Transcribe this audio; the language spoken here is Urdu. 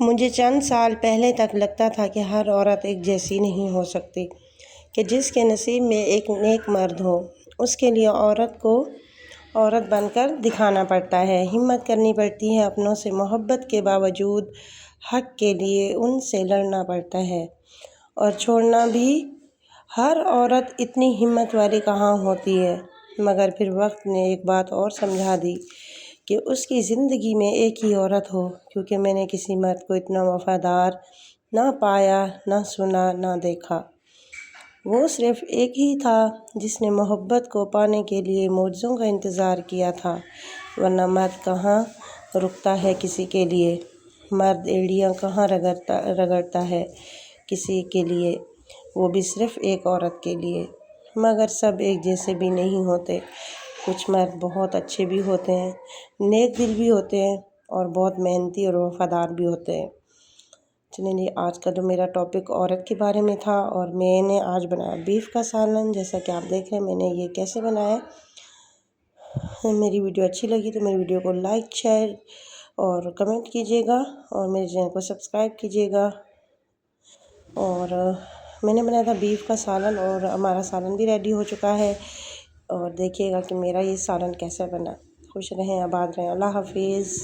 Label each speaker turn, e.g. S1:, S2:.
S1: مجھے چند سال پہلے تک لگتا تھا کہ ہر عورت ایک جیسی نہیں ہو سکتی، کہ جس کے نصیب میں ایک نیک مرد ہو اس کے لیے عورت کو عورت بن کر دکھانا پڑتا ہے، ہمت کرنی پڑتی ہے، اپنوں سے محبت کے باوجود حق کے لیے ان سے لڑنا پڑتا ہے اور چھوڑنا بھی۔ ہر عورت اتنی ہمت والی کہاں ہوتی ہے، مگر پھر وقت نے ایک بات اور سمجھا دی کہ اس کی زندگی میں ایک ہی عورت ہو، کیونکہ میں نے کسی مرد کو اتنا وفادار نہ پایا، نہ سنا، نہ دیکھا۔ وہ صرف ایک ہی تھا جس نے محبت کو پانے کے لیے معجزوں کا انتظار کیا تھا، ورنہ مرد کہاں رکتا ہے کسی کے لیے، مرد ایڑیاں کہاں رگڑتا ہے کسی کے لیے، وہ بھی صرف ایک عورت کے لیے۔ مگر سب ایک جیسے بھی نہیں ہوتے، کچھ مرد بہت اچھے بھی ہوتے ہیں، نیک دل بھی ہوتے ہیں اور بہت محنتی اور وفادار بھی ہوتے ہیں۔ چلیں جی، آج کا جو میرا ٹاپک عورت کے بارے میں تھا، اور میں نے آج بنایا بیف کا سالن۔ جیسا کہ آپ دیکھ رہے ہیں میں نے یہ کیسے بنایا۔ میری ویڈیو اچھی لگی تو میری ویڈیو کو لائک، شیئر اور کمنٹ کیجیے گا، اور میرے چینل کو سبسکرائب کیجیے گا۔ اور میں نے بنایا تھا بیف کا سالن، اور ہمارا سالن بھی ریڈی ہو چکا ہے، اور دیکھیے گا کہ میرا یہ سالن کیسا بنا۔ خوش رہیں، آباد رہیں، اللہ حافظ۔